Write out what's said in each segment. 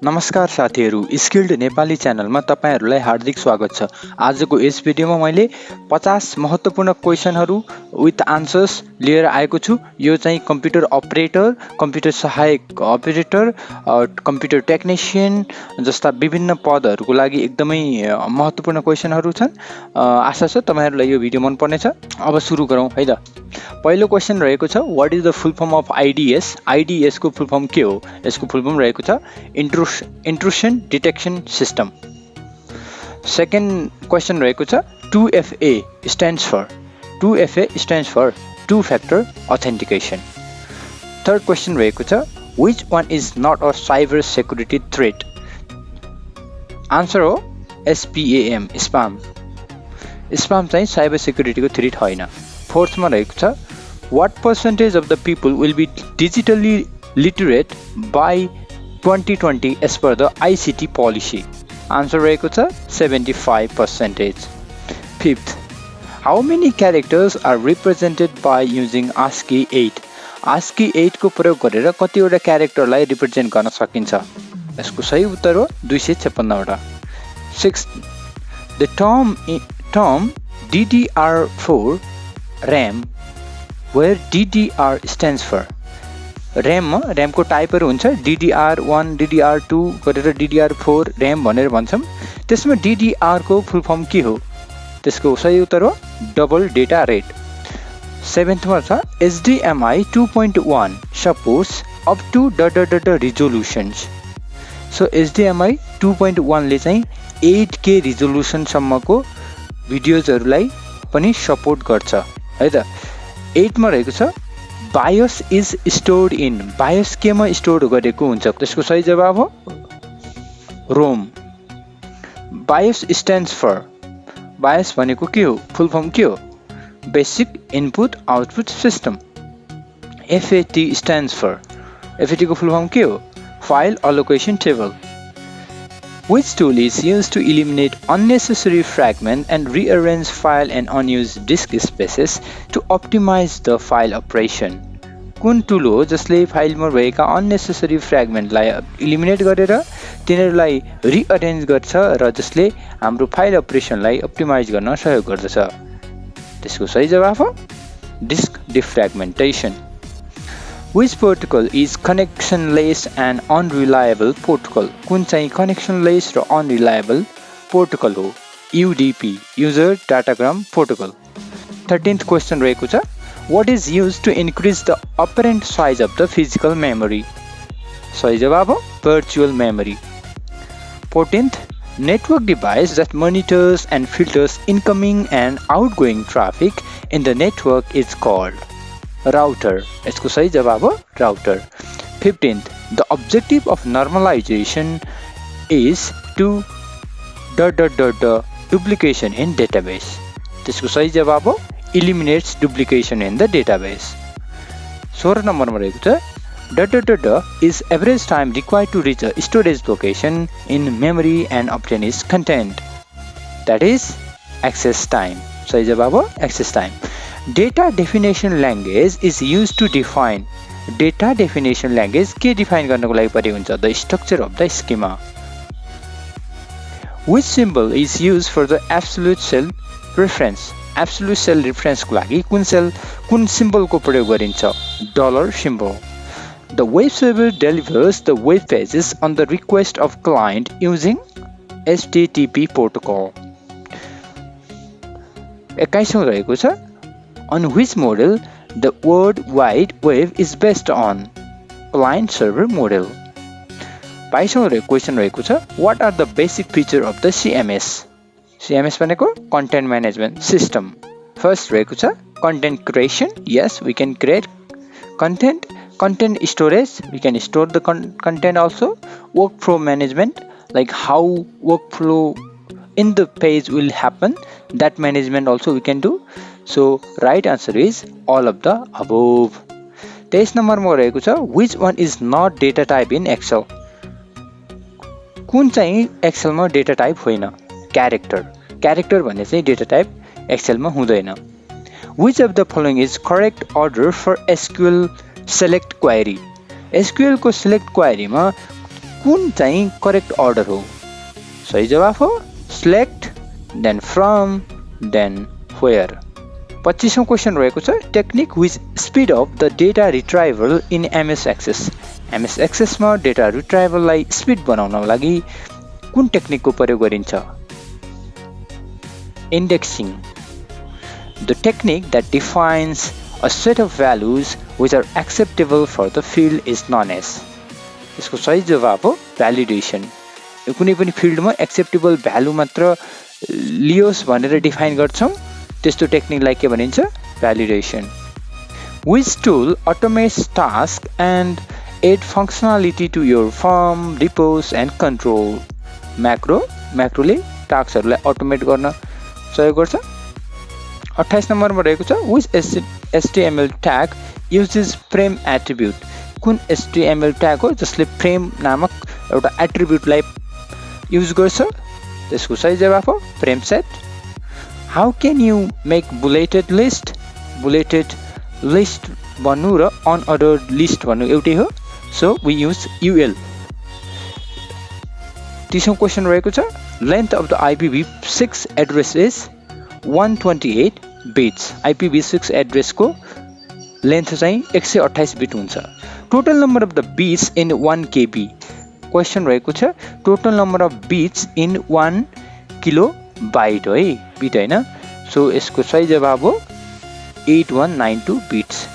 नमस्कार साथीहरु, स्किल्ड नेपाली च्यानलमा तपाईहरुलाई हार्दिक स्वागत छ। आजको यस भिडियोमा मैले 50 महत्त्वपूर्ण क्वेशनहरु विथ आन्सर्स लिएर आएको छु। यो चाहिँ कम्प्युटर अपरेटर, कम्प्युटर सहायक अपरेटर, कम्प्युटर टेक्निशियन जस्ता विभिन्न पदहरुको लागि एकदमै महत्त्वपूर्ण क्वेशनहरु छन्। आशा छ तपाईहरुलाई यो भिडियो मन पर्नेछ। अब सुरु गरौँ है त। पहिलो क्वेशन रहेको छ, what is the full form of IDs? IDs को फुल फर्म के हो? यसको फुल फर्म रहेको छ intrusion detection system. Second question रहेको छ, 2FA stands for? 2FA stands for two factor authentication. Third question रहेको छ, which one is not a cyber security threat? Answer हो SPAM, spam. Spam चाहिँ cyber security को threat होइन। Fourth मा रहेको छ, what percentage of the people will be digitally literate by 2020 as per the ICT policy? Answer रहेको छ 75%. Fifth, how many characters are represented by using ASCII 8? ASCII 8 को प्रयोग गरेर कतिवटा क्यारेक्टरलाई रिप्रेजेन्ट गर्न सकिन्छ? यसको सही उत्तर हो 256 वटा। Sixth, the term DDR4 RAM, where DDR stands for? RAM को टाइपहरु हुन्छ, DDR1, DDR2 गरेर DDR4 RAM भनेर भन्छौं। त्यसमा DDR को फुल फर्म के हो? त्यसको सही उत्तर हो डबल डेटा रेट। 7th मा छ, HDMI 2.1 supports up to resolutions. So HDMI 2.1 ले चाहिँ 8K रिजोल्युसन सम्मको भिडियोजहरुलाई पनि सपोर्ट गर्छ है त। 8 मा रहेको छ, BIOS is stored in. BIOS केमा स्टोर गरेको हुन्छ? त्यसको सही जवाब हो ROM. BIOS stands for? BIOS भनेको के हो? फुल फर्म के हो? Basic Input Output System. FAT stands for? FAT को फुल फर्म के हो? File Allocation Table. Which tool is used to eliminate unnecessary fragment and rearrange file and unused disk spaces to optimize the file operation? कुन tool हो जसले फाइलमा भएका unnecessary फ्रेगमेन्टलाई eliminate गरेर तिनीहरूलाई रिअरेन्ज गर्छ र जसले हाम्रो फाइल अपरेसनलाई अप्टिमाइज गर्न सहयोग गर्दछ? त्यसको सही जवाफ हो disk defragmentation. Which protocol is connectionless and unreliable protocol? कुन चाहिँ connectionless र unreliable protocol हो? UDP, User Datagram Protocol. 13th question रहेको छ, what is used to increase the apparent size of the physical memory? सही जवाब हो virtual memory. 14th, network device that monitors and filters incoming and outgoing traffic in the network is called router. यसको सही जवाब हो router. 15th, the objective of normalization is to duplication in database. त्यसको सही जवाब हो eliminates duplication in the database. 16 नम्बरमा रहेको छ, is average time required to reach a storage location in memory and obtain its content. That is access time. सही जवाब हो access time. Data definition language is used to define. Data definition language के define गर्नको लागि प्रयोग हुन्छ? The structure of the schema. Which symbol is used for the absolute cell reference? Absolute cell reference को लागि कुन symbol को प्रयोग गरिन्छ? Dollar symbol. The web server delivers the web pages on the request of client using HTTP protocol. 21 रहेको छ, on which model the World Wide Web is based on? Client server model. 22 question रहेको छ, what are the basic feature of the CMS? CMS भनेको content management system. First रहेको छ, content creation. Yes, we can create content. Content storage, we can store the content also. Workflow management, like how workflow in the page will happen, that management also we can do. So right answer is all of the above. 23 नम्बरमा रहेको छ, which one is not data type in Excel? कुन चाहिँ Excel मा data type होइन? Character भन्ने चाहिँ data type Excel मा हुँदैन। Which of the following is correct order for SQL select query? SQL को select query मा कुन चाहिँ करेक्ट अर्डर हो? सही जवाफ हो select, then from, then where. 25औं क्वेशन रहेको छ technique which speed up the data retrieval in MS Access. MS Access मा डेटा रिट्राइभललाई स्पिड बनाउनको लागि कुन टेक्निकको प्रयोग गरिन्छ? Indexing. The technique that defines a set of values which are acceptable for the field is known as. यसको सही जवाब हो भ्यालिडेसन. यो कुनै पनि फिल्डमा एक्सेप्टेबल भ्यालु मात्र लियोस् भनेर डिफाइन गर्छौं, त्यस्तो टेक्निकलाई के भनिन्छ? Validation. Which tool automates tasks and add functionality to your firm, repos and control? म्याक्रोले टास्कहरुलाई अटोमेट गर्न सहयोग गर्छ. 28 नम्बरमा रहेको छ which HTML tag uses frame attribute. कुन HTML ट्याग हो जसले फ्रेम नामक एउटा एट्रिब्युटलाई युज गर्छ? त्यसको सही जवाफ हो frame set. How can you make bulleted list? Bulleted list भन्नु र अनअर्डर्ड लिस्ट भन्नु एउटै हो, सो वी युज UL. 30औं क्वेशन रहेको छ length of the IPv6 address is 128 bits. IPv6 एड्रेसको लेन्थ चाहिँ 128 बिट हुन्छ. Total number of the bits in 1 KB. Question रहेको छ total number of bits in 1 kilobyte है, बिट हैन. सो यसको सही जवाब हो 8192 बिट्स.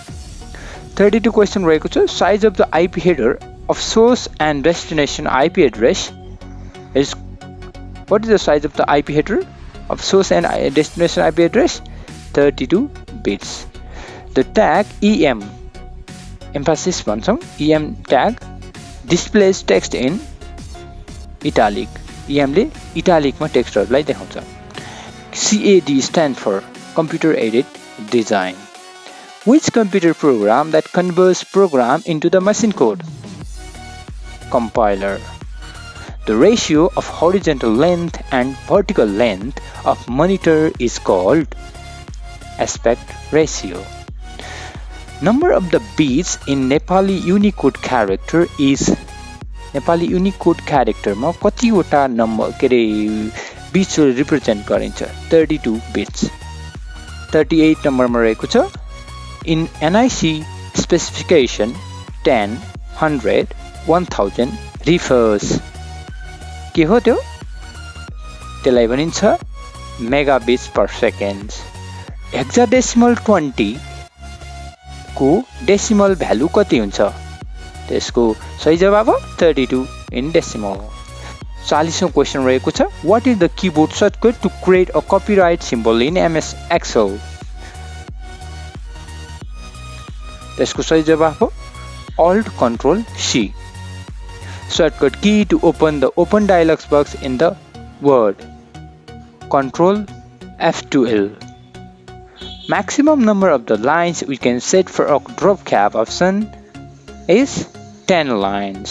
32 क्वेशन रहेको छ size of the IP header of source and destination IP address is what is the size of the IP header of source and destination IP address? 32 bits. The tag EM, emphasis भन्छौं, EM tag displays text in italic. EM ले italic मा टेक्स्टहरुलाई देखाउँछ. CAD stand for computer aided design. Which computer program that converts program into the machine code? Compiler. The ratio of horizontal length and vertical length of monitor is called aspect ratio. Number of the bits in Nepali Unicode character is Nepali Unicode character मा कतिवटा number के रे bits represent गरिन्छ? 32 bits. 38 नम्बरमा रहेको छ in NIC specification 10, 100, 1000 refers. के हो त्यो? त्यसलाई भनिन्छ मेगाबिट्स पर सेकेन्ड. हेक्साडेसिमल 20 को डेसिमल भ्यालु कति हुन्छ? त्यसको सही जवाब हो 32 इन डेसिमल. 40औं क्वेशन रहेको छ what is the keyboard shortcut to create a copyright symbol in MS Excel? त्यसको सही जवाब हो Alt Control C. Shortcut key to open the open dialog box in the Word. Control F2L. Maximum number of the lines we can set for a drop cap option is 10 lines.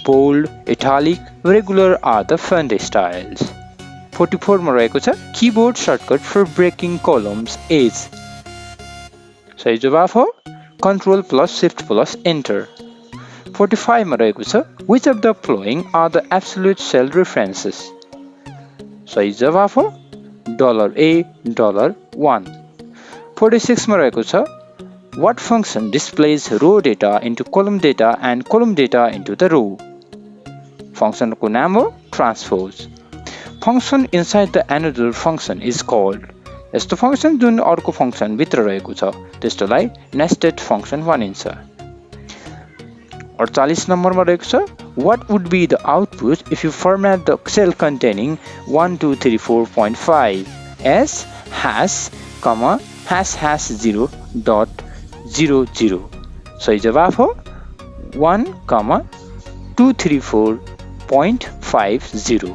Bold, italic, regular are the font styles. 44 मा रहेको छ keyboard shortcut for breaking columns is. सही जवाफ हो Control plus Shift plus Enter. 45 मा रहेको छ which of the following are the absolute cell references? सही जवाफ हो $A, $1. 46 मा रहेको छ what function displays row data into column data and column data into the row? function को नाम हो transpose. function inside the another function is called. यस्तो function जुन अर्को function भित्र रहेको छ त्यस्तोलाई nested function भनिन्छ. 48 नम्बरमा रहेको छ what would be the output if you format the cell containing 1234.5 as hash, hash 0.00. सही जवाब हो 1,234.50.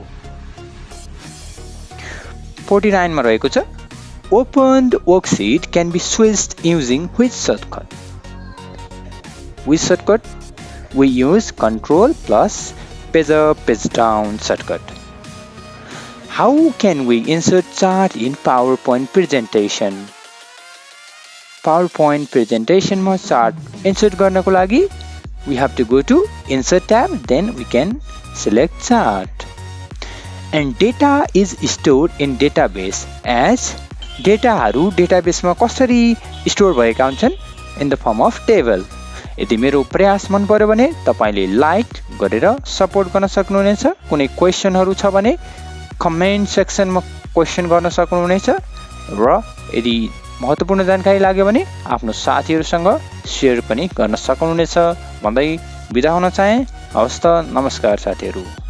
49 मा रहेको छ opened worksheet can be switched using which shortcut? Which shortcut? We use Control plus page up, page down shortcut. How can we insert chart in PowerPoint presentation? PowerPoint presentation मा chart insert गर्नको लागि we have to go to Insert tab, then we can select chart. And data is stored in database as डेटाहरु डेटाबेसमा कसरी store भएका हुन्छन् in the form of table. यदि मेरो प्रयास मन पर्यो भने तपाईले लाइक गरेर सपोर्ट गर्न सक्नुहुनेछ. कुनै क्वेशनहरु छ भने कमेन्ट सेक्सनमा क्वेशन गर्न सक्नुहुनेछ र यदि महत्त्वपूर्ण जानकारी लाग्यो भने आफ्नो साथीहरुसँग शेयर पनि गर्न सक्नुहुनेछ भन्दै बिदा हुन चाहे. हवस् त, नमस्कार साथीहरु.